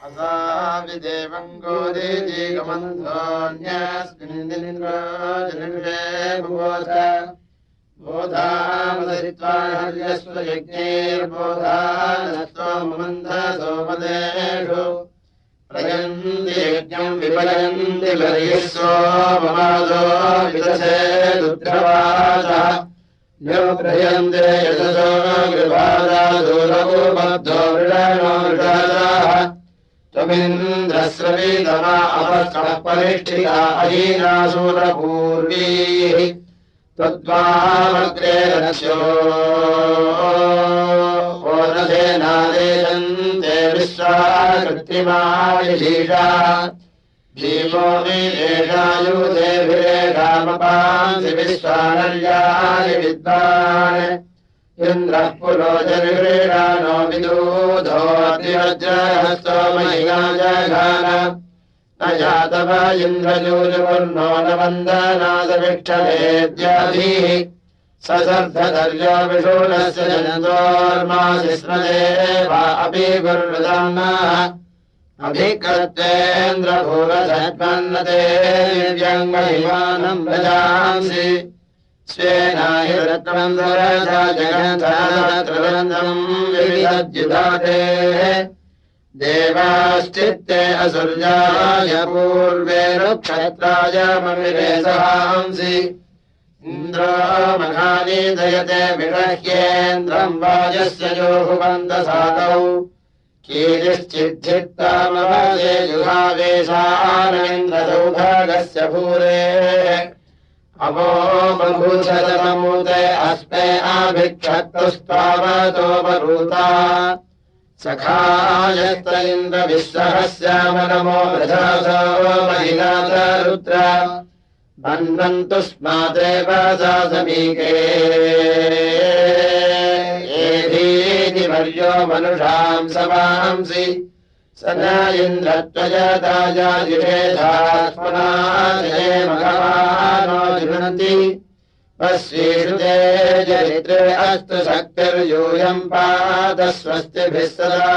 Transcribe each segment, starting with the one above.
असाविदेवम् गोदीजीगमन्धोऽन्यस्मिन्निन्द्रो जनिषे भुवोत बोधामसरित्वा हर्यस्व यज्ञैर्बोधानस्तोमन्धसोमदेषु प्रयन्ति यज्ञम् विपयन्ति बर्हिः सोममादो विदधे दुग्धवासः न्यो प्रयन्ते यशसो गृहादादूरभूमद्धो मृडानो मृडादाः त्वमिन्द्रस्रवीतमा अपस्कः परिष्ठिता अहीनासूरपूर्वीः त्वद्वामग्रे रक्ष्यो ओरथेनादेशन्ते विश्वा कृत्रिमाणिषीषा भीमो वीरेषायुधेभिरेषामपांसि विश्वानर्याणि विद्वान् इन्द्रः पुरोजनिषेणानो विदूधोऽतिवज्रहस्तो महिमा जघान न जातव इन्द्रजूजुवर्णो न वन्दनादविक्षमेद्याधीः ससर्धधर्यो विषूणस्य जनन्दोर्मासि स्मदेवा अपि गुरुदान्नाः अभिकृतेन्द्रभूरधन्वन्नते दिव्यम् महिमानम् भजांसि स्वेनाहिरत्नन्दरजा जगन्धात्रवन्दम् विविधद्युधाते देवाश्चित्ते असुर्याय पूर्वे नक्षत्राय ममिरे सहांसि इन्द्रो मघानि दयते विषह्येन्द्रम् वाजस्य जोहुवन्दसातौ कीरिश्चिद्धित्तामवसे जुहावेशानन्द्रसौभागस्य भूरे अवो बभूषतमूते अस्मे आभिक्षत्तुस्तावतोपरूता सखायस्त इन्द्रविश्वहस्यामनमो वृधासो महिनाथ रुद्र बन्वन्तु स्मादेव सा समीके एधीति वर्यो मनुषाम् सवांसि स न इन्द्रत्वजताजायुषेधात्मनादे मघवानो जुनन्ति पश्येषु ते चरित्रे अस्तु शक्तिर्यूयम् पादस्वस्तिभिः सदा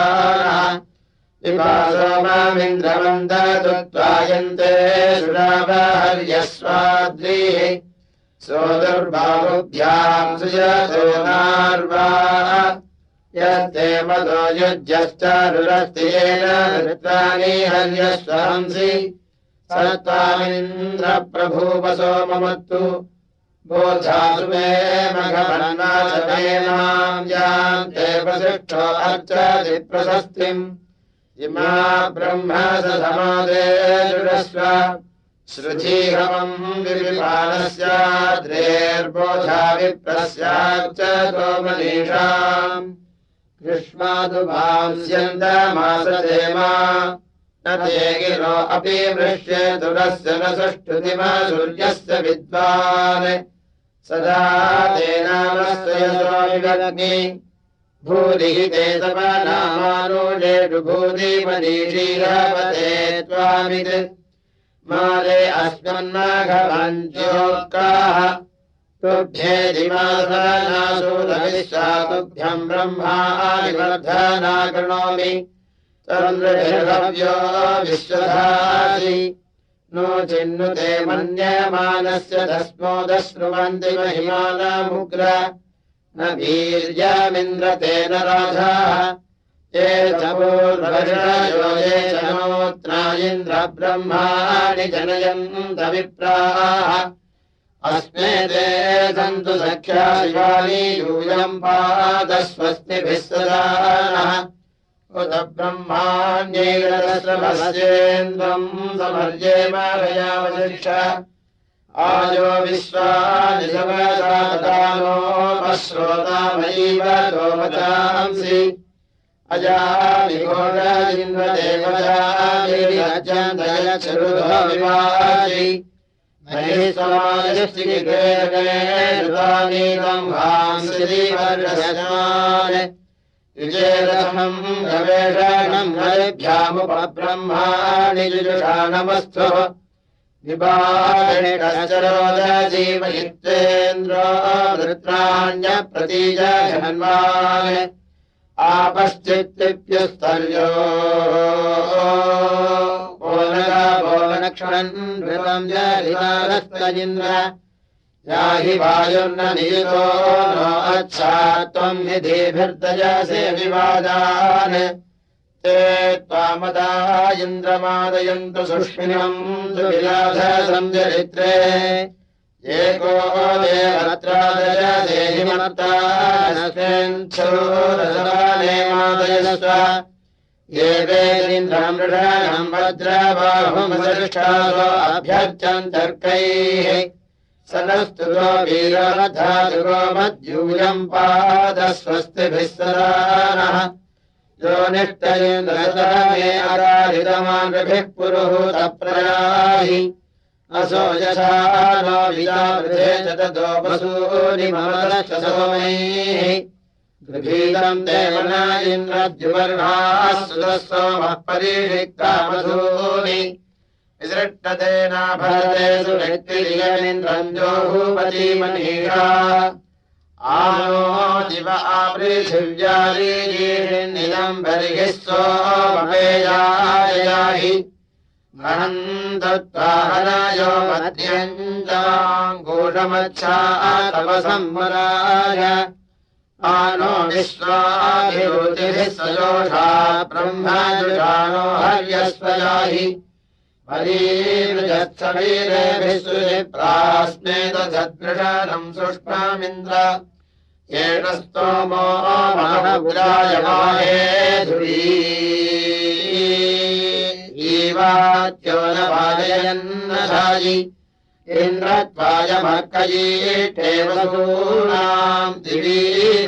विपासो मामिन्द्रवन्दतु त्वायन्ते सुरावहर्यस्वाद्रीः सोदुर्बाहुभ्याम् सुजतो नार्वा यस्ते मदो युज्यश्चारुरस्तियेन ऋत्वानि हर्यस्वांसि स त्वामिन्द्रप्रभूवसो ममत्तु बोधासु मे मघवन्नाशमेनाम् यान्ते प्रसिष्ठो अर्चति प्रशस्तिम् इमा ब्रह्म समादे जुषस्व श्रुधीहवम् विविपालस्याद्रेर्बोधा विप्रस्याच्चतो मनीषाम् ग्रीष्मादुभांस्यन्दमासदेमा न ते गिरो अपि वृष्येतुरस्य न सुष्ठुतिमा सूर्यस्य विद्वान् सदा तेनामस्वयसो विवग्नि भूरिः ते तपनामानुषेषु भूतिमनीषीरवते त्वामित् मारे अस्मन्नाघवञ्चोक्ताः तुभ्येदिमासनासूरविश्वा तुभ्यम् ब्रह्मादिवर्धना कृणोमि चन्द्रभिर्हव्यो विश्वधासि नो चिन्नुते मन्यमानस्य तस्मो दश्नुवन्ति महिमानमुग्र न वीर्यमिन्द्रतेन राधाः ये च पूर्वषयो ये च नोत्रा इन्द्रब्रह्माणि जनयन्त विप्राः अस्मे ते सन्तु सख्या शिवानि यूयम् पादस्वस्तिभिः सदा नः उत ब्रह्माण्यैरस्रभस्येन्द्रम् समर्येम भयावशिक्ष आयो विश्वानि समसादानोपश्रोतामैव तोमतांसि अजामिघोषिन्वदेवजामिरजन्तयच्छरुधो विवाचि महिष्वायश्चिकिकेतम् हांसिवर्षस्मान् युजेरथम् गवेषणम् हरिभ्यामुपब्रह्माणि जुजुषा नमस्तु विभाषिणश्चरोदजीवयित्वेन्द्रो वृत्राण्यप्रतीजघन्वान् आपश्चित्तिप्युस्तर्यो ओनक्षरन् नृपम् जलितारस्त इन्द्र याहि वायुर्न नियुतो नो अच्छा त्वम् निधिभिर्दयसे विवादान् ते त्वामदा इन्द्रमादयन्तु सुष्मिनम् सुविलाससञ्चरित्रे एको देवत्रादयसे हिमर्तानस्तेच्छोरसवाने मादयस्व ये वेदिन्द्रम् मृषाणम् वज्रबाहुमसृष्टासो अभ्यर्चन्तर्कैः सनस्तुतो वीरवधातुको मद्यूयम् पादस्वस्तिभिः सदा नः यो निष्ठयेन्द्रतमे अराधितमानृभिः पुरुहूतप्रयाहि असो यथा नो विदावृधे च ततो वसूनिममलश्च सोमैः गृहीतम् देवना इन्द्रद्युवर्णाः सुतः सोमः परीषिक्तामधूनि विसृष्टतेनाभरते सुव्यक्तिरियमिन्द्रम् जोहूपति मनीषा आनो दिव आपृथिव्यारीनिदम् बर्हिः सोमपेयाययाहि महन्तत्वाहनयो मध्यञ्चाङ्गूढमच्छा तपसंवराय आनो विश्वाभिरुचिभिः सजोषा ब्रह्मजुषाणो हर्यस्वयाहि परीर्जत्सवीरेभिः सुजिप्रास्मेतसद्वृषणम् सुष्मामिन्द्र येन स्तोमो महपुरायमाहे धुरी ईवात्यो न वाजयन्नधायि इन्द्रत्वायमर्कयीष्ठे वसूनाम् दिवी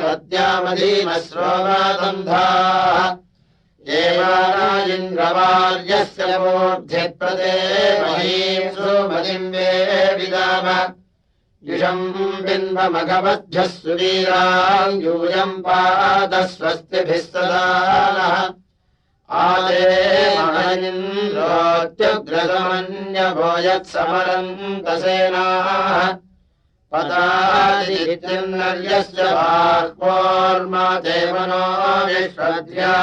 वद्यामधीमश्रोमादन्धाः एवाना इन्द्रवार्यस्य मूर्ध्यप्रदे महीम् सुमतिम् वेविदाम युषम् बिम्बमघवद्भ्यः सुवीराम् यूयम् पादस्वस्तिभिः सदा नः आदे महनिन्द्रोऽत्युग्रसमन्यभो यत्समरन्तसेनाः पदादित्यन्नर्यस्य बाष्पोर्मा देवनो विश्वद्या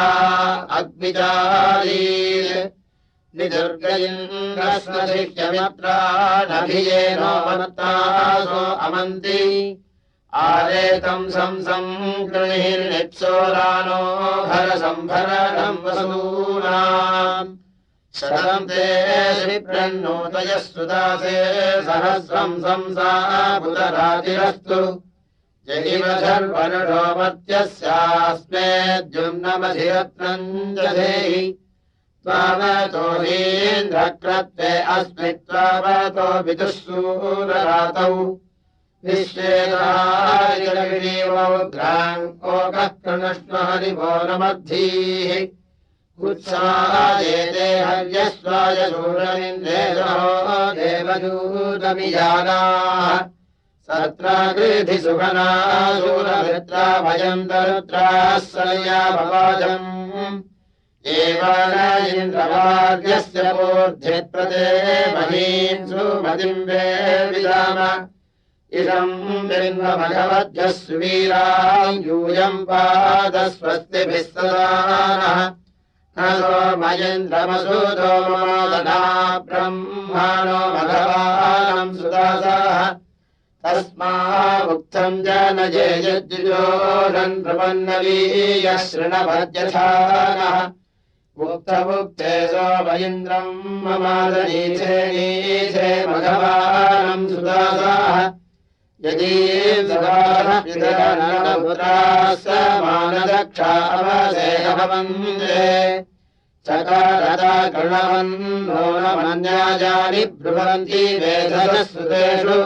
अग्निचारीर् निदुर्ग इन्द्रस्वधिक्यमित्रानभियेनो मत्तासो अमन्ति आरेतम् संसङ्कृणिर्नित्सोरानो भरसम्भरणम् वसूनाम् शतम् ते श्रीप्रन्नोतयः सुदासे सहस्रम् संसाबुतरातिरस्तु जहिव सर्वनुषो मत्यस्यास्मेद्युम्नमधिरत्नम् दधेहि त्वावतो हीन्द्रक्रत्वे अस्मित्वावतो विदुःसूररातौ विश्वेदारिग्राम् ओकः कृणष्ण हरिवो नमद्धीः उत्सायेते हर्यस्वाय शूरमिन्द्रेशो देवदूतमिजानाः सत्राकृधि सुखना शूरभृत्रा भयम् तरुत्राः सलया भवाजम् एवान इन्द्रवार्यस्य मूर्ध्यप्रदे महीम् सुमतिम् वेविदाम इदम् बिम्बमघवद्भ्यः सुवीराम् यूयम् पादस्वस्तिभिः सदा नः न सोमयेन्द्रमसूतो ममादना ब्रह्माणो मघवानम् सुदासाः तस्मामुक्तम् जनये यद्युजोरन् प्रपन्नवीयः शृणवद्यथा नः मुक्तमुक्ते सोमयेन्द्रम् ममादनीथे नीथे मघवानम् सुदासाः यदीपुत्राः समानदक्षावसेह भवन्ते चकारता कृणवन्नो न मन्याजानि ब्रुवन्ति वेदसः सुतेषु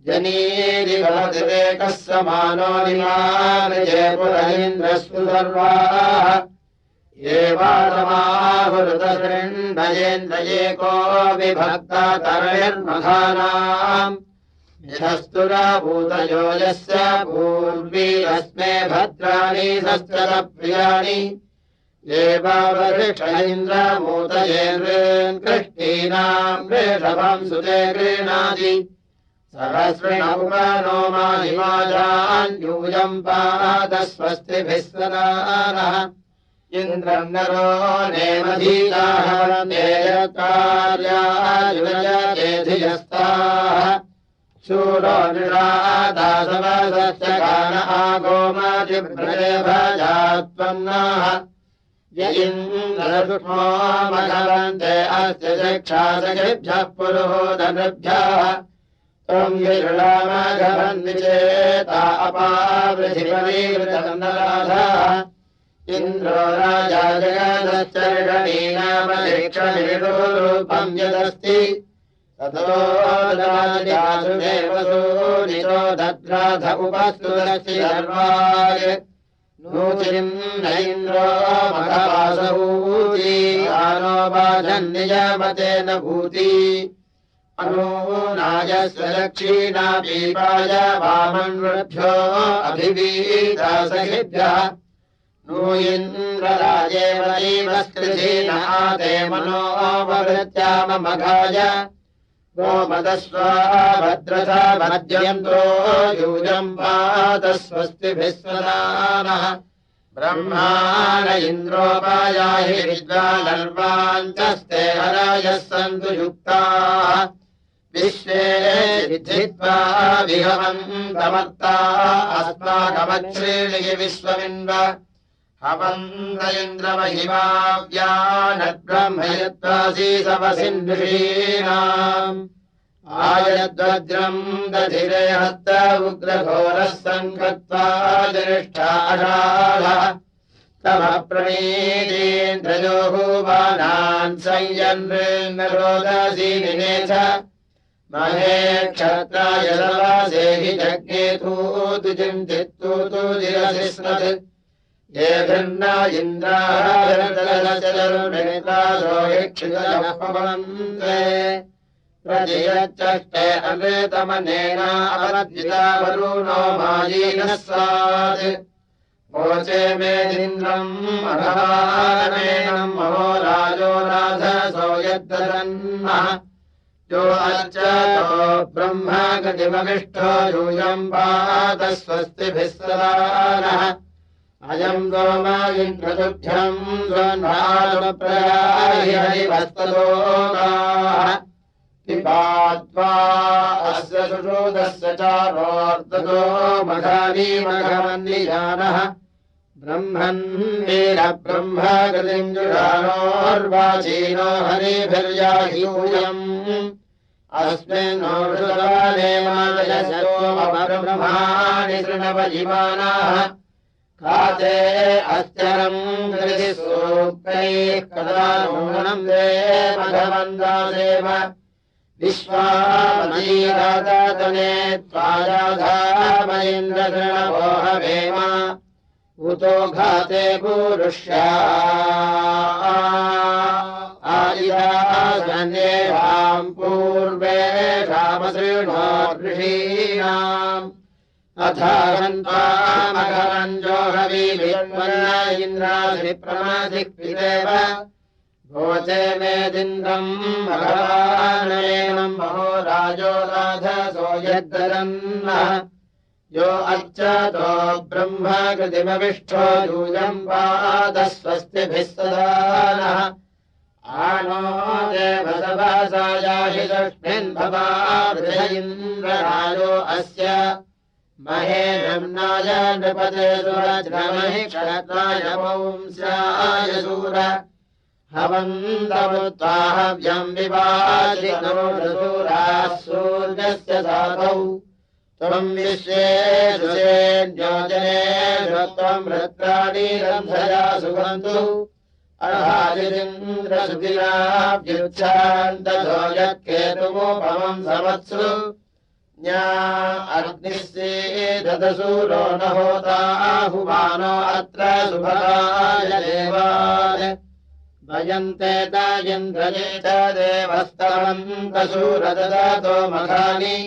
जनीरिवतिरेकः समानो निमानजे पुरैन्द्रस्तु सर्वाः एवारमाहुरुतशृण्डयेन्द्रयेको विभक्ता तरणिर्मघानाम् यथस्तुराभूतयो यस्य पूर्वी अस्मे भद्राणि सस्त्रप्रियाणि एवावरिष्ठ इन्द्रमूतये कृष्टीनाम् वृषभम् सुते गृह्णाति सहस्रिणौमानो माहिमाजान् यूयम् पाद स्वस्तिभिः सदानः इन्द्रम् नरो नेमधीताहवन्तेयकार्यायुजयेधियस्ताः शूरो निरादासवसस्य गान आगोमादिभ्रजेभजात्पन्नाः य इन्द्रसुष्मो मघवन्ते अस्य शिक्षासखिभ्यः पुरोदनभ्यः त्वम् विरुणामघवन्निचेता अपावृथिपरिवृतन्नराधः इन्द्रो राजा जगदश्च ऋषणीनामधिक्षणिरूपम् यदस्ति ततो दादिवासुदेवसूरितो दद्राध उपस्तुतस्य सर्वाय नूतिम् न इन्द्रो मघवासहूति आनो बाधन्नियमतेन भूति अनूनायस्य दक्षिणा पीपाय वामन्वृभ्यो अभिवीदासखिभ्यः नो इन्द्रराजेवैवस्कृधीना ते मनोवृत्याममघाय गोमदस्वा भद्रथा मद्यन्तो यूयम् पाद स्वस्तिभिः सदानः ब्रह्माण इन्द्रोपायाहि विद्वानर्वाञ्चस्ते हरायः सन्तु युक्ताः विश्वे विद्धित्वा विहवन्तमर्ता अस्माकमच्छ्रेणि विश्वमिन्व हवन्त इन्द्रमहिमाव्यानद्ब्रह्मयत्वासी सवसिन्नृषीणाम् आयद्वज्रम् दधिरे हस्त उग्रघोरः सङ्कृत्वा जनिष्ठाषाढः तमप्रणीतीन्द्रजोः बाणान् संयन्नरोदसी निनेथ महे क्षत्राय सवासेहि जज्ञेतूतु चिन्तित्तूतु जिरसिस्मत् ये भिन्न इन्द्राः प्रतियच्चष्टे अमृतमनेनावद्विता वरुणो मायीनः स्यात् मोचे मेदिन्द्रम् अघवानमेनम् महो राजो राधसो यद्ददन्नः यो अर्चतो ब्रह्म गतिमविष्ठो यूयम् पाद स्वस्तिभिः सदानः अयम् गोमा इन्द्रतुभ्यम् स्वन्भानुप्रयाहि हरिवस्तलोकाः पिबात्वा अस्य सुषुदस्य चारोर्दतो मघानी मघवन्निजानः ब्रह्मन् वीरब्रह्म गतिम् जुषाणोर्वाचीनो हरिभिर्यायूयम् अस्मिन्नोषुरानेमालयसोमब्रह्माणि शृणवजिमानाः काते अश्चरम् कृति सूक्तैः कदा नूनम् दे मघवन्दासेव विश्वामदीरातने त्वाजाधामयिन्द्रशृणवो हवेम उतो घाते पूरुष्या आयिरासन्येषाम् पूर्वेषामसृणो ऋषीणाम् अथागन्त्वामघवञ्जो हवीर्वन्न इन्द्राधिप्रमाधिक्विदेव भोचे मेदिन्द्रम् मघवानमेनम् महो राजो राधसो यद्ददन्नः यो अर्चतो ब्रह्म कृतिमविष्ठो यूयम् पाद स्वस्तिभिः सदानः आनो देवसवासायाहि तस्मिन् भवार्थ इन्द्रराजो अस्य महे ब्रह्मणाय नृपते सुरज्रमहि क्षत्राय वंस्याय शूर हवन्तमुत्वाहव्यम् विवाचिनोषसूराः सूर्यस्य साधौ त्वम् विश्वेषु सेन्योजनेषु त्वम् वृत्राणि रन्धया सुगन्तु अर्हादिरिन्द्रसुधिराभ्युच्छान्ततो यत्केतुमुपमम् समत्सु ज्ञा अग्निः सीदधसूरो न होताहुमानो अत्र सुभगाय देवान् भयन्ते तायन्द्रजेत देवस्तवन्तसूरददातो मघानि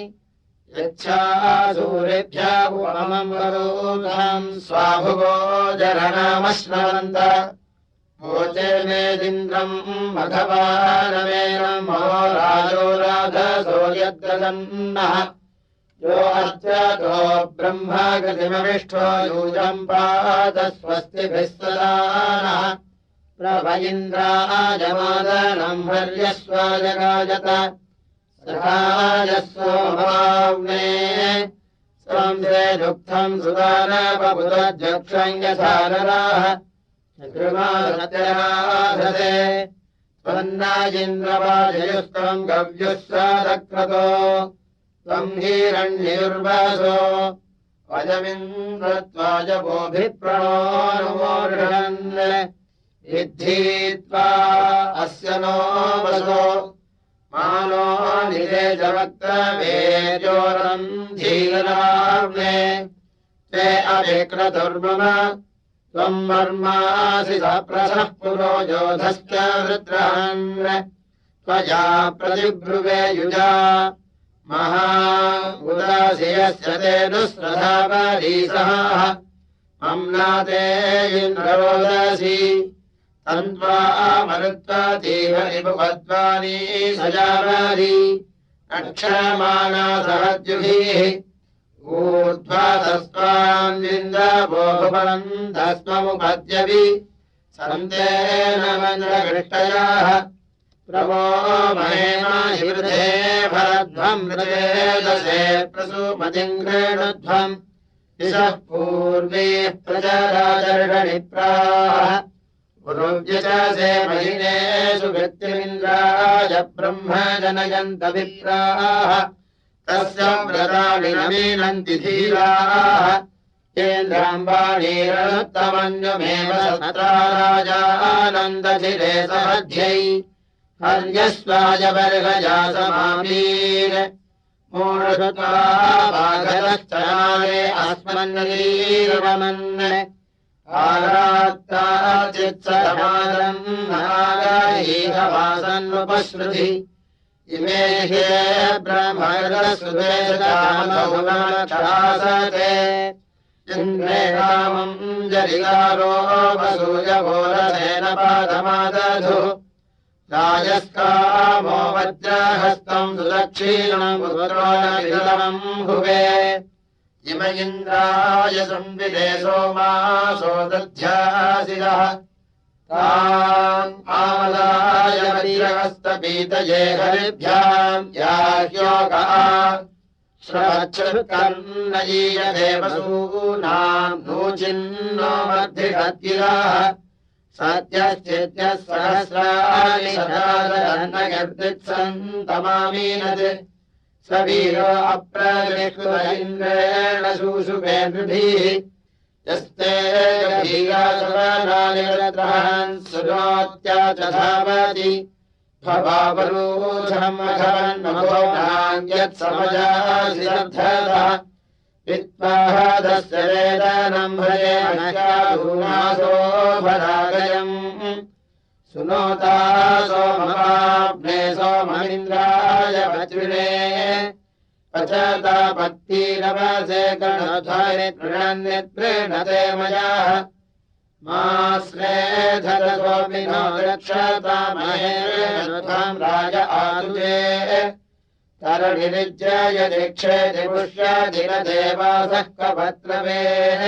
यच्छासूरेभ्यः उपमम् वरोधाम् स्वाभुवो जरणामश्नवन्त भोचे मेदिन्द्रम् मघवानमेनम् महो राजो राधसो यद्ददन्नः यो अर्चतो ब्रह्मगतिमविष्ठो यूजम् पाद स्वस्तिभिः सदा नः प्रभ इन्द्राजमादनम् हर्यस्वाजगाजत सखायस्वभावने संसे दुःखम् सुदानवपुरजक्षम् यथानराः चतुर्मासत्यराधते त्वन्नाजिन्द्रवाजयुस्तम् गव्युः सादक्रतो त्वम् हिरण्युर्वासो वजमिन्द्रत्वाजवोभिप्रणोनुमोर्हन् विद्धीत्वा अस्य नो वसो मानो निदेशवक्तवेजोरम् धीराव्ने ते अभिक्रतुर्मम त्वम् मर्मासि सप्रसः पुरो योधश्च वृत्रहन् त्वया प्रतिब्रुवे युजा महा उदासि यस्य ते दुःस्रधावरीसः अम्नाते इन्द्ररोदसी तन्त्वा मरुत्वातीव निपुवद्वानी सजावारी रक्षमाणा सहद्युभिः ऊर्ध्वा तस्त्वाम् विन्द्रभोभवन्तस्त्वमुपद्यवि सन्तेन मन्द्रकृष्टयाः प्रभो महेमाहिवृधे भरध्वम् मृतेदसे प्रसूमतिम् गृणध्वम् दिशः पूर्वीः प्रजराजर्षणिप्राः पुरुव्यचासे महिनेषु वृत्तिमिन्द्राय ब्रह्म जनयन्त विप्राः तस्य व्रतानि नमीनन्ति धीराः केन्द्राम्बाणीरनुत्तमन्युमेव सत्रा राजानन्दधिरे सहध्यै हर्यस्वाय वर्गजा समामीर मूढश्वा बाघरश्चनारे अस्मन्नगीरमन् आरात्ताचित्समादम् नागाहीहवासन्नुपश्रुति इमे ह्ये ब्रह्मर्गसुवेदामहुमक्षासते इन्द्रे रामम् जरिगारो वसूयघोरसेन पादमादधुः राजस्कामो वज्रहस्तम् सुदक्षिणम् पुत्रोऽनविदलमम् भुवे इम इन्द्राय संविदे सोमासो दध्यासिरः तान् आमदाय वज्रहस्तपीतये हरिभ्याम् याह्योगः श्रवच्छुकर्णयीयते वसूनाम् नूचिन्नो वर्धिषद्गिराः सत्यश्चेत्यः सहस्राणि सदादन्नगर्दित्सन्तमामीनत् स वीरो अप्रविष्कृत इन्द्रेण शूशुभे नृभिः यस्ते गभीरासवनानिरत्रहन् सुनोत्या च धावति भवावरूढमघवन्मघोनान्यत्समजासि रद्धतः वित्पादस्य वेदनम् भजे नश्याधूनासो भरागयम् सुनोता सोमवाग्ने सोममिन्द्राय वज्रिणे पचता पत्तीरवसे गणध्वनि तृणन्नित्प्रीणते मया मास्नेधर सोमिनो रक्षता महेन्द्रम् राज आदुजे तरणिरिज्याय दीक्षेति पुष्याधिरदेवासः कपत्रवेः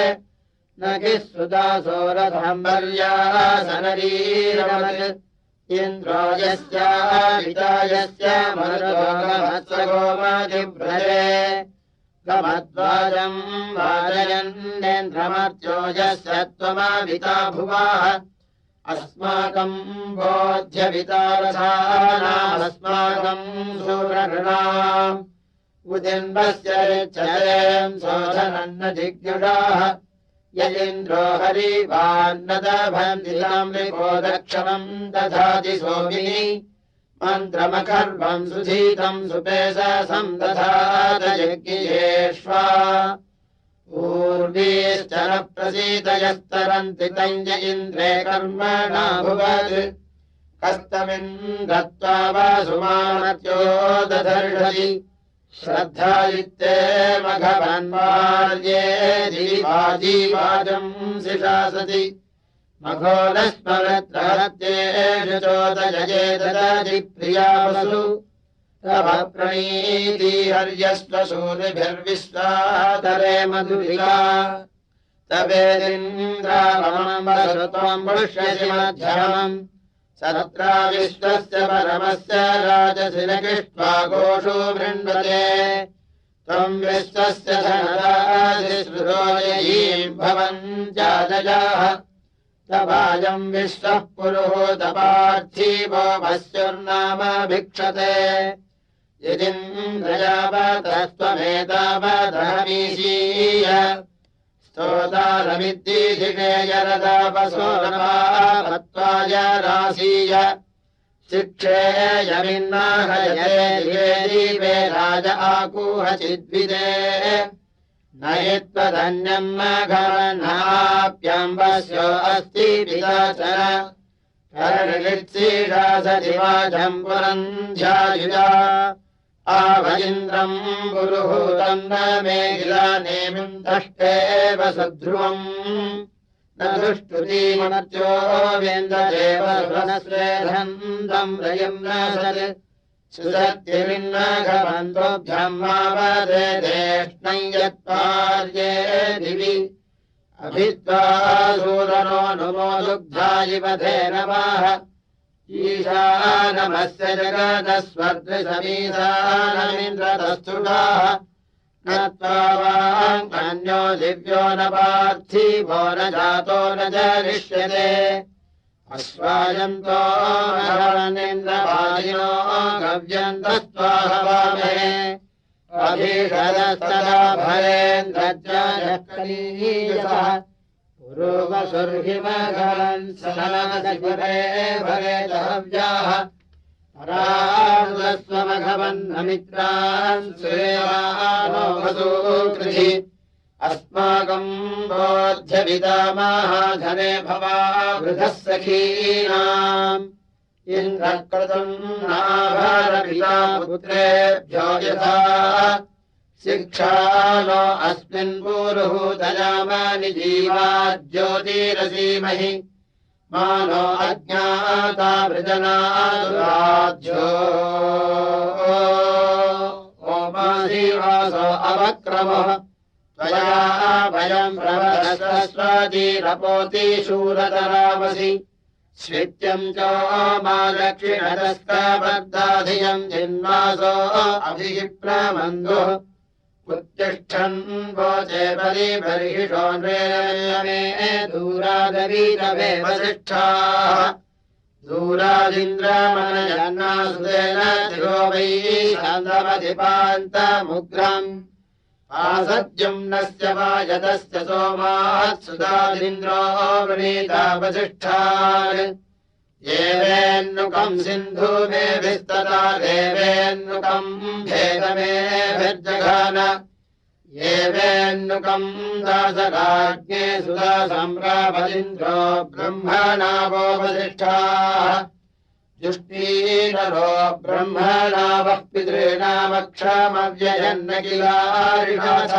न किः सुदासोरथम्बर्यासनरीरमत् इन्द्रो यस्यावितायस्य मरुतोगमत्सगोमधिव्रजे गमद्वाजम् वाजयन्नेन्द्रमर्त्यो यस्य त्वमाविता भुवाः अस्माकम् बोध्यवितारसानामस्माकम् सूरऋणाम् उदिन्वस्य रिच्छतेम् शोधनन्न जिज्ञुषाः यदिन्द्रो हरिवान्नदभन्दिताम् रिपो दक्षमम् दधाति सोमिनि मन्त्रमखर्वम् सुधीतम् सुपेशसम् दधात यज्ञेष्वा पूर्वीश्च न प्रसीदयस्तरन्ति तञ्ज इन्द्रे कर्मणा भुवत् कस्तमिन्द्रत्वा वासुमानत्यो दधर्षति श्रद्धायुक्ते मघवन्वार्ये जीवाजीवाजम् शिशासति मघोनस्मरत्रहत्येषु चोदजये ददाति प्रिया वसु तव प्रणीति हर्यस्व सूरिभिर्विश्वातरे मधुरिका तवेदिन्द्रावमं वसुत्वं पुष्यसि मध्यमम् सत्रा विश्वस्य परमस्य राजसि नकिष्ट्वा गोषो मृण्वते त्वं विश्वस्य धनदादिश्रुतोययीं भवञ्जाजयाः तवायं विश्वः पुरुहूतपार्थिवो भस्युर्नाम भिक्षते यदिन्द्रयावतस्त्वमेतावदहमीशीय स्तोतारमिद्दीधिके यरदापसो नपात्वाय रासीय शिक्षेयमिन्नाहयते दिवे दीपे राज आकूह चिद्विदे न हि त्वधन्यम् मघवन्नाप्यम्बस्यो अस्ति पिताचर करणित्सीषा सदिवाजम् पुरम् ध्यायुजा आवइन्द्रम् पुरुहूतम् न मे गिलानेमिम् दष्टेव सध्रुवम् न दुष्टुतीमर्त्यो वेन्ददेव सुरनस्वेधन्तम् रयम् न सत् सुसत्यमिन्नाघवन्तोभ्यम् मावदे देष्णै यत्पार्ये दिवि अभित्वा सूरनो नुमो दुग्धायिव धेनवाः ईशानमस्य जगदस्वर्धसमीसानमिन्द्रतस्तुषाः न त्वावाङ्कन्यो दिव्यो न पार्थिवो न जातो न जरिष्यते अश्वायन्तो भवनिन्द्रपादिनो गव्यन्तस्त्वाहवामहे अभीषदस्तदा भरेन्द्रज्जायः कलीयसः पुरोवसुर्हिमघवन् सनदशिवरे भवेदहव्याः पराणुलस्वमघवन्नमित्रान् सुरेवानो वसूकृधि अस्माकम् बोध्यपितामहाधने भवा वृधः सखीनाम् इन्द्रकृतम् नाभारपिता पुत्रेभ्यो यथा शिक्षानो अस्मिन् पूरुहूतयामानि जीवाज्योतिरसीमहि मानो अज्ञाता वृजनादुराज्यो ओमासीवासो अवक्रमः त्वया भयम् प्रवदस्वस्वादीरपोति शूरतरावसि स्वित्यम् च मादक्षिणतस्कबद्धाधियम् जिन्वासो अभिप्रमन्दुः उत्तिष्ठन् वोचे परिबर्हिषो नृमे दूरादवीरवे वसिष्ठाः दूरादिन्द्रमनयन्नासुतेन दिवो वै शान्तमधिपान्तमुग्रम् आसद्युम्नस्य वायतस्य सोमात् सुदादिन्द्रो वृणीता वसिष्ठान् येवेन्नुकम् सिन्धुमेभिस्तदा देवेन्नुकम् भेदमेभिर्जघान येवेन्नुकम् दासराज्ञे सुधा सम्रापदिन्द्रो ब्रह्मणावो वसिष्ठाः जुष्टीनरो ब्रह्मणावः पितॄणामक्षमव्ययन्न किलारिणाथ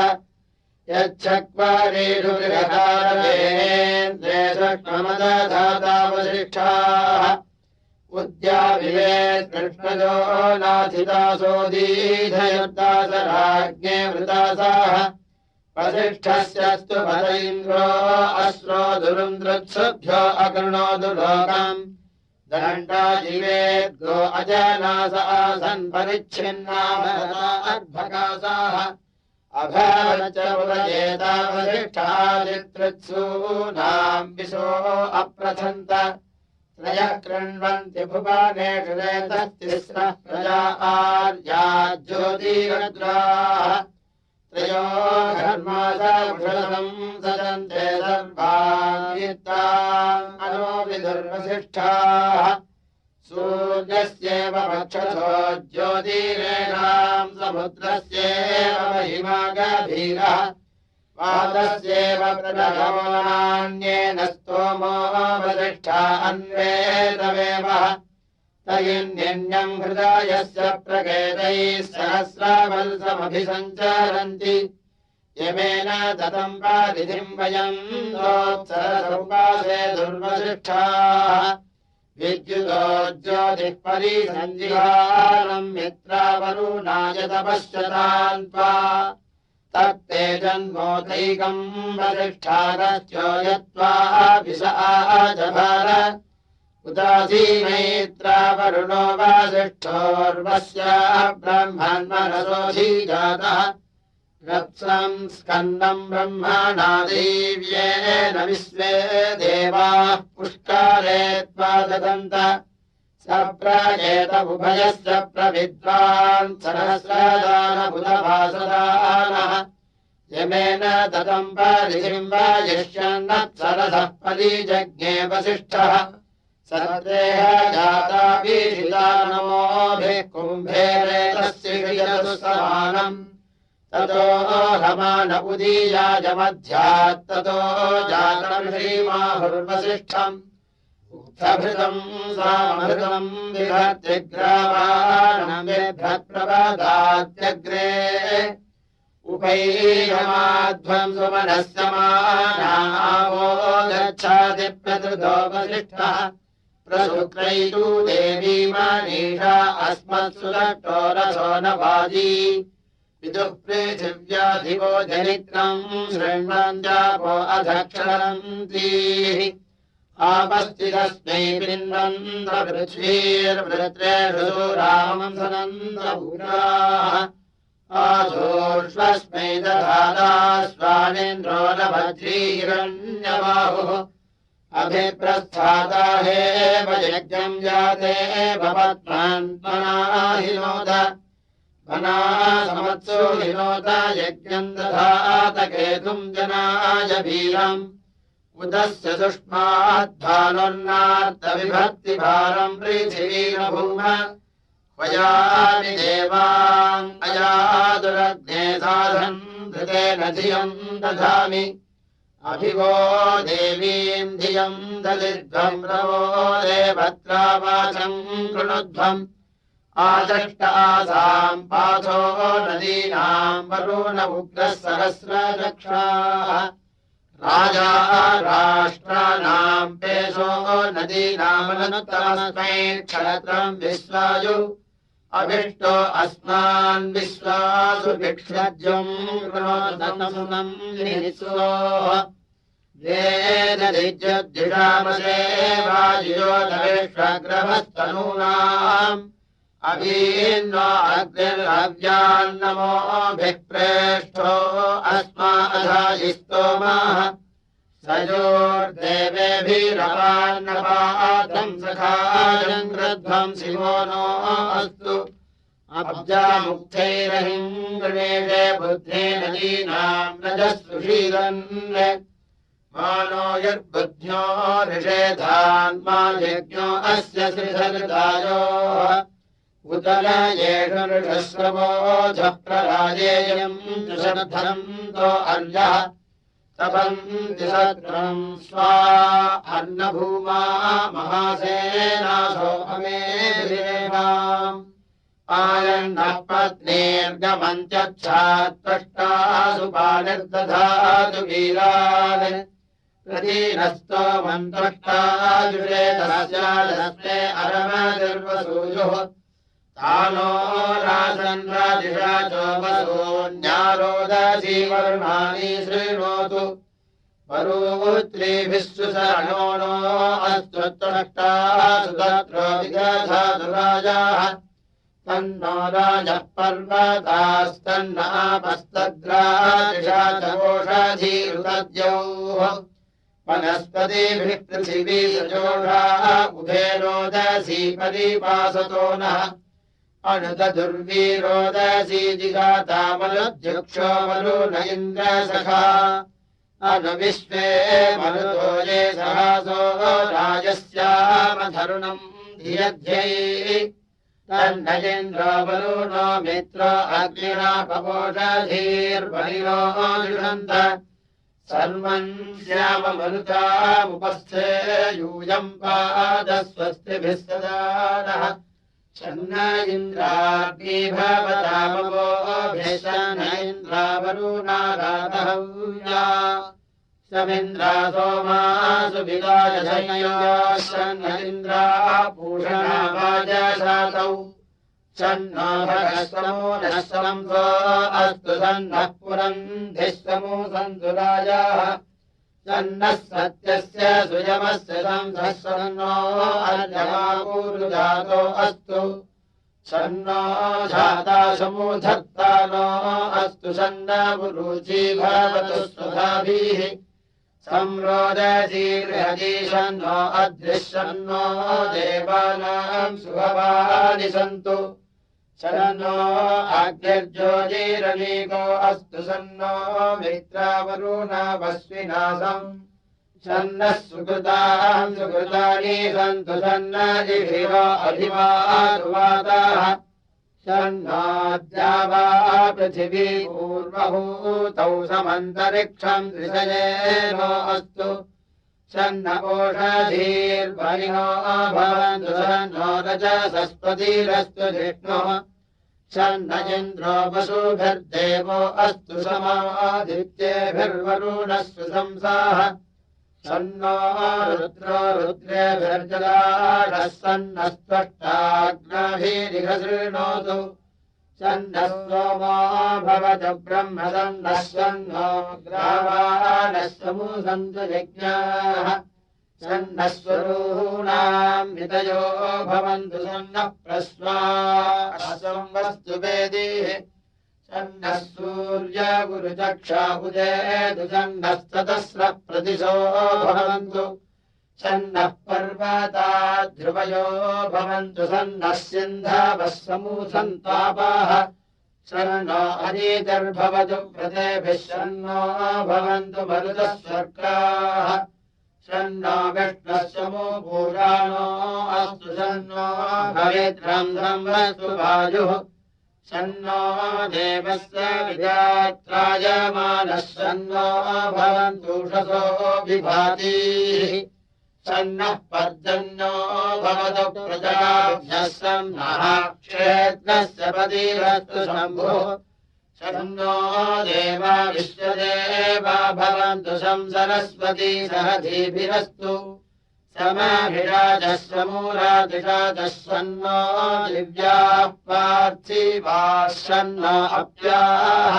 यच्छक्वारेषु गृहकारेन्द्रे सूक्ष्ममदधाता वसिष्ठाः उद्याविवे कृष्णजो नाथितासो दीधयुर्दासराज्ञे वृतासाः वसिष्ठस्यस्तु पद इन्द्रो अश्रो दुरुन्द्रुत्सुभ्यो अकृणोदु लोकम् दण्डाजिवेद्गो अजनास आसन् परिच्छिन्ना अर्भकासाः अभवच्च उपजेता वसिष्ठादितृत्सूनाम् विशो अप्रथन्त त्रयः कृण्वन्ति भुवनेषु रेतस्तिस्रः प्रजा आर्या ज्योतिरद्राः त्रयो घर्मासौषधम् सदन्ते सर्वान् अनो विदुर्वसिष्ठाः सूर्यस्येव वक्षसो ज्योतिरेणाम् समुद्रस्येव महिमा गभीरः पादस्येव प्रदभवो नान्येन स्तोमो वसिष्ठा अन्वेतमेवः तयिन्यन्यम् हृदयस्य प्रकेतैः सहस्रावल्समभिसञ्चरन्ति यमेन दतम् पारिधिम् वयम् दोत्सरसमुपासे दुर्वसिष्ठाः विद्युतो ज्योतिः परिसञ्जिहारम् मित्रावरुणाय तपश्चतान् त्वा तत्ते जन्मोदैकम् वसिष्ठारश्चो यत्त्वा विष आजभार उदासीमैत्रावरुणो वासिष्ठोर्वस्य ब्रह्मन्मनसोऽधिजातः रत्सम् स्कन्दम् ब्रह्मणा देव्येन विश्वे देवाः पुष्कारे त्वा ददन्त स प्रजेत उभयस्य प्रविद्वान् सहस्रदानबुधवासदानः यमेन ददम् परिधिम् वाजिष्यन्नप्सरसः परिजज्ञे वसिष्ठः सदेह जाताभिषिता नमोभिः कुम्भेरेतस्य समानम् ततो रमान उदीयाय मध्यात् ततो जातम् श्रीमाहुर्वसिष्ठम् उक्तभृतम् सामभृतम् विभर्तिग्रावाणमेभ्यप्रपदात्यग्रे उपैयमाध्वम् सुमनस्य मानावो गच्छाति प्रतृतो वसिष्ठः प्रशुक्रैतु देवी मनीषा अस्मत्सुदट्टो रसो न वाजी विदुः पृथिव्याधिवो जनित्रम् शृण्वन्त्यापो अधक्षरन्तीः आपस्थितस्मै पिन्वन्द्रपृथ्वीर्वृत्रेषु रामम् सनन्दभूराः आधोष्वस्मै दधाता स्वानेन्द्रो न भद्रीहिरण्यबाहुः अभिप्रस्थाता हेव यज्ञम् जाते भवत्मन्त्मना हिनोद वनासमत्सु हिनोत यज्ञम् दधात केतुम् जनाय वीरम् उदस्य सुष्माद्भानुर्नार्तविभक्तिभारम् पृथिवीरभूम वयामि देवान् अयादुरग्ने साधन् धृतेन धियम् दधामि अभिवो देवीम् धियम् दलिध्वम् प्रवो देवत्रा वाचम् कृणुध्वम् आचष्ट आसाम् पाथो नदीनाम् वरुण उग्रः सहस्रचक्षाः राजा राष्ट्राणाम् पेशो नदीनामनुत्तमस्मै क्षत्रम् विश्वायु अभिष्टो अस्मान् विश्वासु भिक्षज्यम् कृणोदनम् निःस्वोः वेददिज्यद्धिषामसे वाजियोदविश्वग्रहस्तनूनाम् अभीन्वा अग्निर्हव्यान्नमोभिः प्रेष्ठो अस्माधायिस्तोमाः सयोर्देवेभिरपान्नपातम् सखायम् कृध्वम् शिवो नो अस्तु अब्जामुक्थैरहिम् गणेशे बुद्धे नदीनाम् रजःसुषीरन् मानो यद्बुद्ध्यो निषेधान्मा यज्ञो अस्य श्रीधृतायोः उदलयेषु ऋषश्रवोऽधः प्रराजेयम् शर्धनन्तो अर्यः तपन्ति सत्रम् स्वा अन्नभूमा महासेनासो अमेभिरेवाम् आयन्नः पत्नीर्गमन्त्यच्छात्पष्टासु पानिर्दधातु वीरान् प्रतीनस्तो मन्त्रष्टाजुषेतस्यादस्ते अरमदिर्वसूयुः तानो रासन् राजिषा चोमसून्यारोदसी वर्णानि शृणोतु वरूत्रीभिः सुसरणो नो अस्तु त्वष्टासु तत्रो विदधातु राजाः तन्नो राजः पर्वतास्तन्न आपस्तद्राजिषा च ओषधीरुतद्यौः वनस्पतिभिः पृथिवी सजोषा उभे रोदसी परिपासतो नः अनुदुर्वीरोदसी जिगातामलुध्यक्षो वरुण इन्द्रसखा अनुविश्वे मरुतो ये सहसो राजस्यामधरुणम् धियध्यै तन्नयेन्द्रो वरुणो मित्रो अग्निरापवोषधीर्वरिणो जुषन्त सर्वम् श्याममरुतामुपस्थे यूयम् पादस्वस्तिभिः सदा नः शन्न इन्द्राग्नि भवतामवोभिः शन्न इन्द्रावरुणागातहव्या समिन्द्रा सोमासु विगाय सन्नरिन्द्राः पूषणावाजसातौ सन्नो भगस्तमो नः समंसो अस्तु सन्नः पुरन्धिः समो सन्तु राजाः सन्नः सत्यस्य सुयमस्य संसः सन्नो अर्यमापूर्वजातो अस्तु सन्नो धाता समूधत्ता नो अस्तु सन्न गुरुची भवतु स्वधाभिः संरोदशीर्हति सन्नो अदृशन्नो देवानां सुभवानि सन्तु सन्नो अग्निर्ज्योतिरनीको अस्तु सन्नो मित्रावरुणवस्विनासम् सन्नः सुकृतां सुकृतानि सन्तु सन्न जिभिरो अभिमानुवाताः सन्नाद्यावा पृथिवी पूर्वभूतौ समन्तरिक्षम् त्रिशयेनो अस्तु सन्न ओषधीर्वरिणो भवन्तु सन्नो रजसस्पतिरस्तु जिष्णुः सन्न इन्द्रो वसुभिर्देवो अस्तु समादित्येभिर्वरुणः सुशंसाः सन्नो रुद्रो रुद्रेभिर्जलाढः सन्नः त्वष्टाग्नाभिरिहसृणोतु सन्नः सोमो भवतु ब्रह्म सन्नः सन्नो ग्रावाणः समूसन्तु यज्ञाः सन्नः स्वरूणाम् हितयो भवन्तु सन्नः प्रस्वासंवस्तु वेदिः सन्नः सूर्य गुरुचक्षा उदेतु सन्नः सतस्रः प्रतिशो भवन्तु सन्नः पर्वता ध्रुवयो भवन्तु सन्नः सिन्धवः समूसन्तापाः सन्नो अरीतिर्भवतु प्रतेभिः सन्नो भवन्तु मरुतः स्वर्गाः सन्नो विष्णुः समो पुराणो अस्तु सन्नो भवेद्रम् संवस्तु वायुः सन्नो देवस्य विधात्रायमानः सन्नो भवन्तु उषसो विभातीः सन्नः पर्जन्यो भवतु प्रजाभ्यः सन्नः क्षेत्रस्य पतिरस्तु शम्भुः सन्नो देवा विश्वदेवा भवन्तु सरस्वती सहधीभिरस्तु समाभिराजः समूरादिराजः सन्नो दिव्याः पार्थिवाः सन्नो अप्याः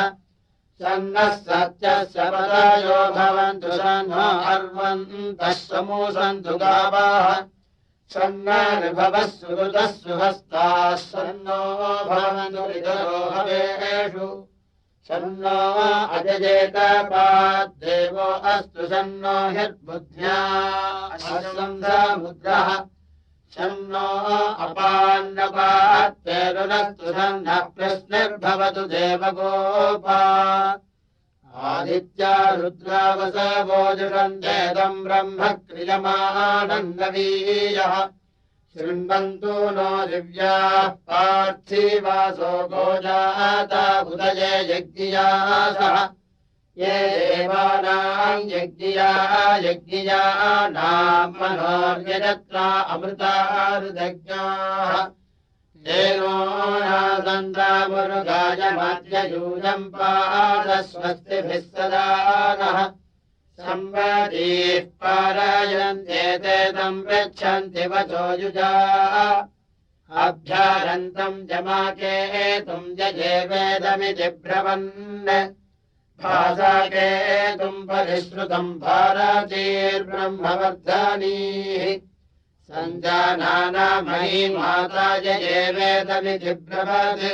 सन्नः सत्यस्य पदयो भवन्तु सन्नो अर्वन्तः समूसन्तु गावाः सन्नर्भवः सुहृतः सुहस्ताः सन्नो भवन्तु ऋतरो हवेषु सन्नो अजयेतपाद्देवो अस्तु सन्नो ह्यद्बुद्ध्या असंसमुद्रः सन्नो अपान्नपात्तेरुनस्तु सन्नः प्रश्निर्भवतु देवगोपा आदित्या रुद्रावसवो जुषन्तेदम् ब्रह्म क्रियमाणन्नवीयः शृण्वन्तु नो दिव्याः पार्थिवासो गोजाता उदये यज्ञियासः ये देवानाम् यज्ञियानाम् मनोर्यजत्रा अमृतारुदज्ञाः येनो नासन्तामुरुगायमाद्ययूयम् पादस्वस्तिभिः सदा नः संवदीः पारायन्त्येते तम् पृच्छन्ति वचो युजा अभ्यारन्तम् जमाकेतुम् जये वेदमिति ब्रवन् भासाकेतुम् परिश्रुतम् भारतीर्ब्रह्मवर्धानीः सञ्जानानामही माता जये वेदमिति ब्रवत्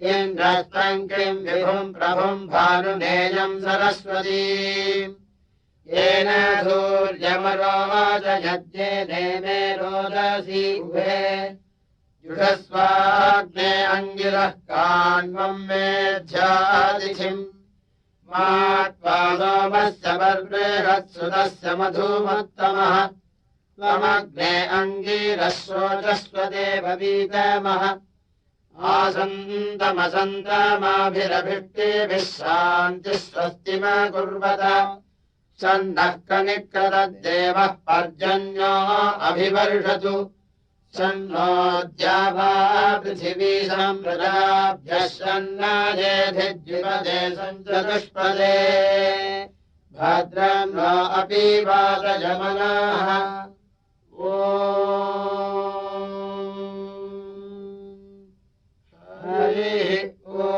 इन्द्रस्तम् किम् विभुम् प्रभुम् भानुनेयम् सरस्वतीम् येन सूर्यमरोचयद्येने रोदसी उभे जुषस्वाग्ने अङ्गिरः कान्वम् मेध्यादिथिम् मात्वा सोमस्य वर्बृहत्सुतस्य मधुमत्तमः त्वमग्ने अङ्गिरः शोचस्वदेव वीतमः आसन्तमसन्तमाभिरभिष्टिभिः शान्तिः स्वस्तिमकुर्वत सन्नः कनिक्रतद्देवः पर्जन्यो अभिवर्षतु सन्नो द्यावा पृथिवी सम्प्रजाभ्यः सन्नाजेधिद्विपदे सञ्चतुष्पदे भद्रं नो अपि वातयमनाः ॐ हरिः ॐ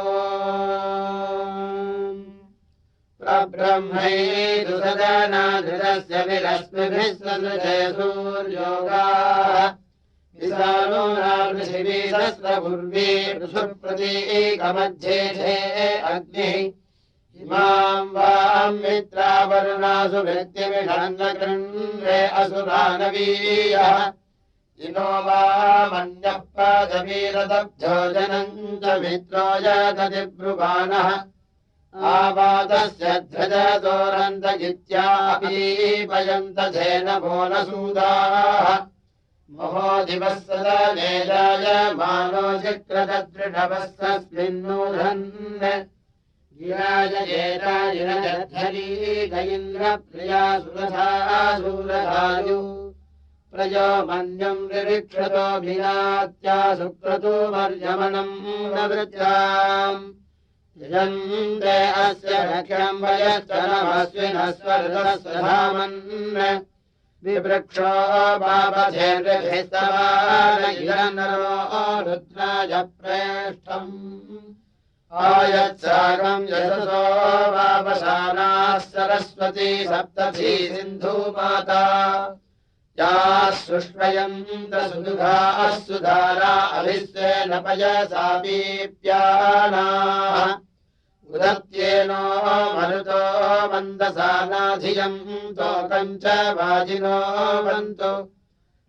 प्रब्रह्मैतु सदनाधृतस्य विरश्मिभिः सदृशे सूर्योगाः विशालो पृथिवी सहस्रपूर्वी पृथुप्रतीकमध्ये अग्निः इमाम् वाम् मित्रावरुणासु वृत्तिमिषन्नकृण्वे असुरानवीयः इनो वामन्यः पादवीरदब्धो जनम् च मित्रो यदतिब्रुवाणः आवादस्य ध्वजदोरन्त इत्यापीपयन्त धेनवो न सूदाः महोदिवः सदनेजाय मानो जिक्रदृढवस्तस्मिन्नूधन् गिराजयेताजिनजद्धरी गयिन्द्रप्रिया सुरथासुरथायु प्रजो मन्यम् रिक्षतोऽभिनात्या सुक्रतुमर्यमणम् नवृत्याम् यजन्ते अस्य रक्ष्यम् वयश्चरमस्विनस्वर्धस्वधामन् विवृक्षो बाबधेर्भिस्तवानरो रुद्राय प्रेष्ठम् आयत्सागम् यशसो वावसानाः सरस्वती सप्तधी सिन्धुमाता याः सुष्वयन्तसुदुघाः सुधारा अभिस्वेन पयसापीप्यानाः उदत्येनो मरुतो मन्दसानाधियम् तोकम् च वाजिनो वन्तु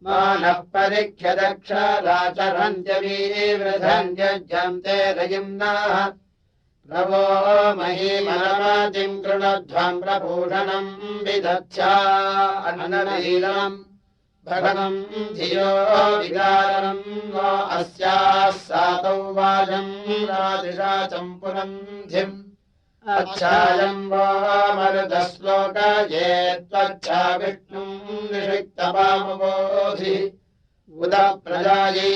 मानः परिख्यदक्षराचरन्त्यवीवृधन्यज्यम् ते रयिम्नाः प्रभो महीमनमातिम् कृणध्वम् प्रपूषणम् विदध्या अनवीरम् भगवम् धियो विकारणम् नो अस्याः सातौ वाजम् रादिशाचम् पुनन्धिम् अच्छायम् वो मरुतश्लोकये त्वच्छा विष्णुम् निषिक्तपामबोधि उदप्रजायै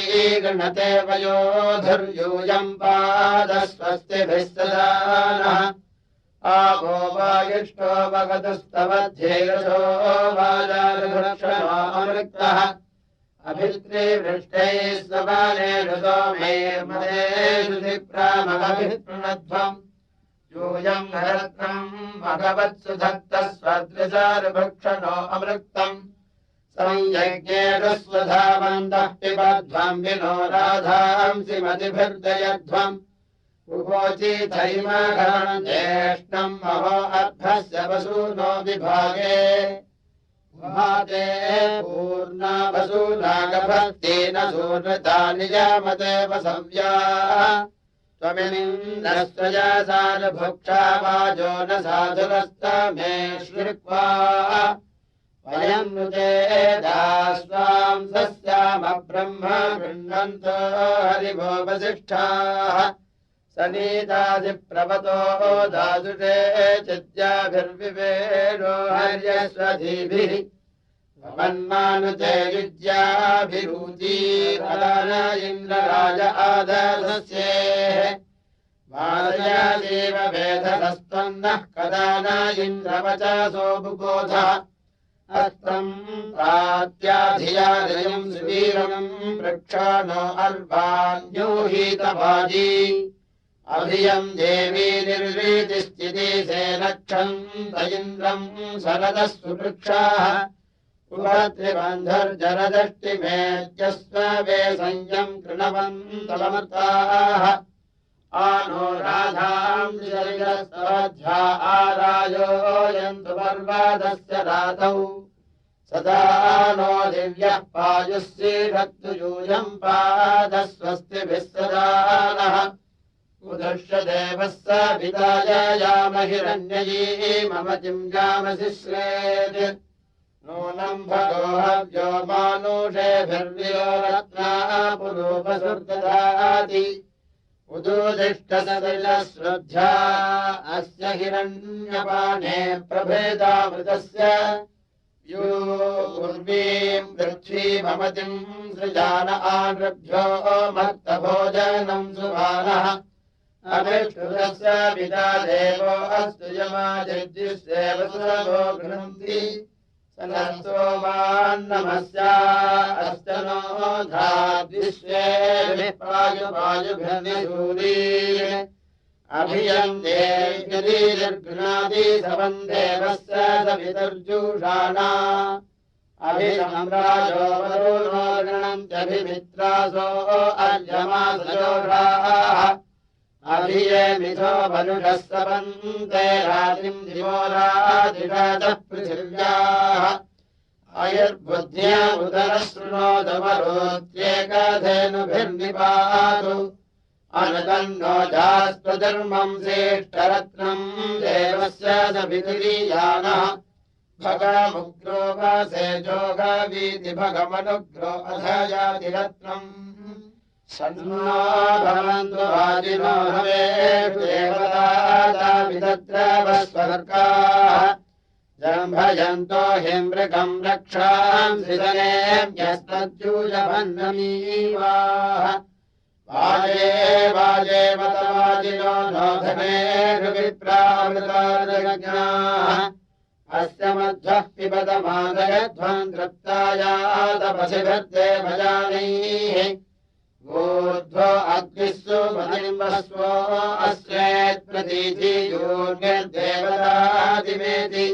गृणते वयोधुर्यूयम् पादस्वस्तिभिः सदानः आपो वायुष्ठो वगतुस्तवध्येरसो वाजारुक्षणोऽमृक्तः अभित्रिवृष्टैः स्वबालेषु सोमैर्मदेषु प्रामभिप्रणध्वम् यूयम् हरत्रम् भगवत्सु धत्तः स्वदृशारुभक्षणो अमृक्तम् संयज्ञेषु स्वधावन्तः पिबध्वम् विनो राधांसि मतिभिर्दयध्वम् उभोचिथैमघरणम् ज्येष्ठम् महो अर्धस्य वसूनो विभागे उभाते पूर्णा वसूनागभक्तेन सूनृता निजामते वसव्या त्वमिन्द्रस्त्वया सारभुक्षा वाजो न साधुरस्तमे श्रुत्वा वयम् नुते दास्वाम् सस्याम ब्रह्म गृह्णन्तो हरिवो वसिष्ठाः सनीतादिप्रवतो दादुषे चिद्याभिर्विवेणो हर्यस्वधीभिः भवन्मानुते युज्याभिरूतीरदान इन्द्रराज आदर्शस्येः मालयादेव वेधसस्त्वन्नः कदा न इन्द्रवचसो बुबोधः अस्तम् प्रात्याधियादयम् सुवीरम् वृक्षाणो अर्वाण्योहीतवाजी अभियम् देवी निर्वीतिस्थिति सेनक्षन्त इन्द्रम् शरदः सुवृक्षाः उभत्रिबन्धर्जरदष्टिमेत्यस्ववे संयम् कृणवन्तमर्ताः आनो राधाम् शरीरस्तवध्या आरायो यन्तु पर्वतस्य रातौ सदा नो दिव्यः पायुः सीदत्तु यूयम् पादस्वस्तिभिः सदा नः उदृश्य देवः स पिताय यामहिरण्ययी मम चिञ्जामसि श्रेत् नूनम् भगोहव्यो मानुषेभिर्वियो रत्ना पुरूपसुर्दधाति उदूदिष्टसलिलश्रद्ध्या अस्य हिरण्यपाने प्रभेदामृतस्य यो उर्वीम् पृथ्वीममतिम् सृजान आनृभ्यो मत्तभोजनम् सुभानः अभिष्टुतस्य पिता देवो अस्तु यमादिर्जिस्येव सुरभो गृह्णन्ति सनस्तोमान्नमस्या अस्तनो धाद्विश्वे पायुपायुभिर्निशूरीन् अभियन्ते यदीर्गृणादि सवन्देवस्य सवितर्जुषाणा अभिसम्राजो वरुणो गृणन्त्यभिमित्रासो अर्यमासयोषाः अभिये मिथो मनुषः सवन्ते रात्रिम् दिवो रातिषतः पृथिव्याः अयर्बुद्ध्या उदरः शृणोदवरोत्येकधेनुभिर्निपातु अनतन्नो जास्त्वधर्मम् श्रेष्ठरत्नम् देवस्य सवितुरीयानः भगमुग्रो वासे जोगवीति भगमनुग्रो अथ यातिरत्नम् सन्नो भवन्तु वाजिनो हवेषु देवता विदद्रवस्वर्गाः जम्भयन्तो हिमृगम् रक्षांसि दनेभ्यस्तज्जूयभन्नमीवाः वाजे वाजे मतवाजिनो नो धनेषु विप्रामृतादज्ञाः अस्य मध्वः पिबतमादयध्वम् तृप्तायातपसिभिर्देवजानैः ऊर्ध्वो अग्निस्सु मतिम्बस्वो अस्येत्प्रतीतियूर्निर्देवतादिमेति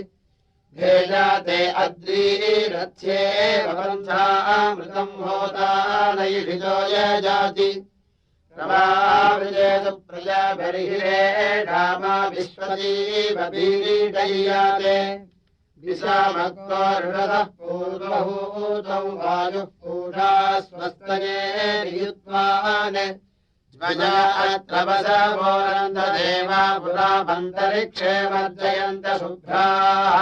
भेजाते अद्रीरथ्ये भवन्थामृतम् होता नैषितो यजाति प्रभावृजेतु प्रजाभिर्हिरे रामा विश्वतीवभीडय्याते विषामक्तोर्षतः पूर्वभूतौ वायुः पूषा स्वस्तये नियुत्वान् ज्वजा अत्र वसवोरन्धदेवा पुरामन्तरिक्षे वर्जयन्त शुभ्राः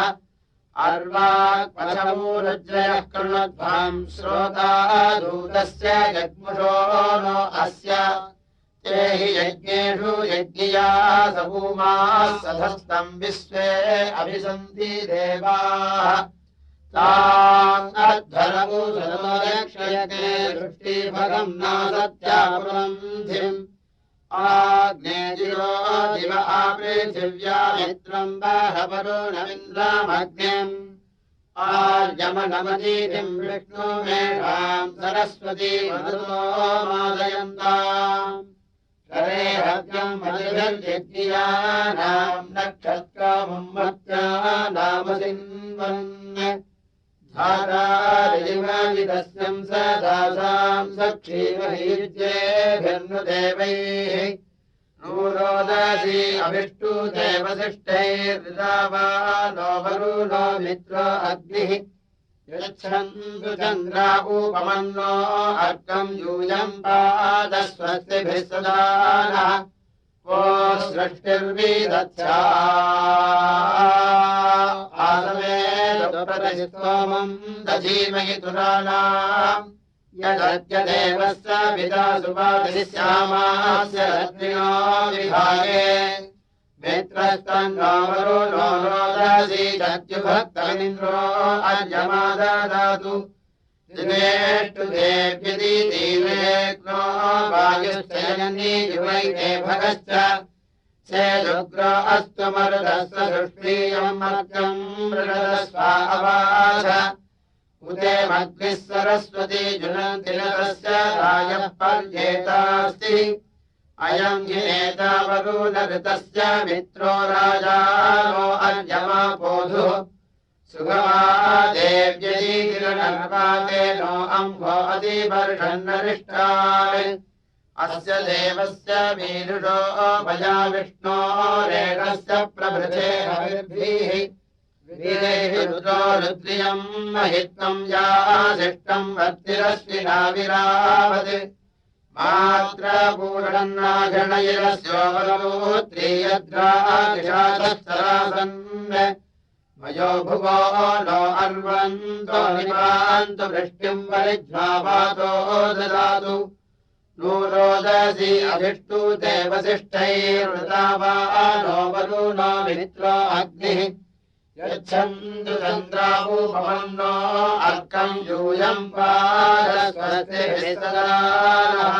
अर्वाक्पथमूरुज्जयः कृणध्वाम् श्रोता दूतस्य जग्मुषो नो अस्य ते हि यज्ञेषु यज्ञिया सभूमाः सधस्तम् विश्वे अभिसन्ति देवाः ताम् अध्वरमुसरमलक्ष्यज्ञे दृष्टिभगम् नासत्यापुरन्धिम् आग्नेजिरो दिव आपृथिव्या मित्रम् बाहवरुणमिन्द्रामग्निम् आर्यमनमतीतिम् विष्णुमेषाम् सरस्वती मरुतो मादयन्ताम् शरेहव्यम् मधुभिर्यज्ञियानाम् नक्षत्रमुन्मत्यानामसिन्वन् धारारिजिमविदस्यम् स दासाम् सक्षीमहीर्जेभिर्नुदेवैः नूरोदसी अभिष्टुते वसिष्ठैर्दावानो वरुणो मित्रो अग्निः यच्छन्तु चन्द्रा उपमन्नो अर्कम् यूयम् पादस्वस्तिभिः सदा नः को सृष्टिर्विदध्या आसमेदप्रतिस्तोमम् दधीमहि तुराणाम् यदद्य देवस्य पिता सुपादिश्यामास्य रत्निनो विभागे मित्रस्तन्नो वरुणो रोदसी दद्युभक्तमिन्द्रो अर्यमाददातु दिनेष्टु देव्यदीतीवेग्नो वायुश्चयनी युवैते भगश्च सेदुग्रो अस्तु मरुदस्य सृष्टीयम् मर्गम् मृडस्वा अवाच उदे मग्निः सरस्वती जुनतिलकस्य रायः पर्येतास्ति अयम् हि नेता वरुणऋतस्य मित्रो राजानो अर्यमापोधुः सुगमा देव्यजीकिरणपातेनो अम्भो अतिवर्षन्नरिष्टान् अस्य देवस्य मीरुषो भजा विष्णो रेणस्य प्रभृते हविर्भिः वीरैः रुद्रो रुद्रियम् महित्वम् यासिष्टम् वर्तिरश्विना विरावत् मात्रपूषणन्नाघणयरस्योवलूत्रीयद्रादिशातस्तरासन् मयो भुवो नो अर्वन्तो निपान्तु वृष्टिम् परिज्वापातो ददातु नूरोदसी अभिष्टुते वसिष्ठैर्वृतावानो वरुणो मित्रो अग्निः यच्छन्तु चन्द्रावुपमन्नो अर्कम् यूयम् पादस्वस्तिभिः सदा नः।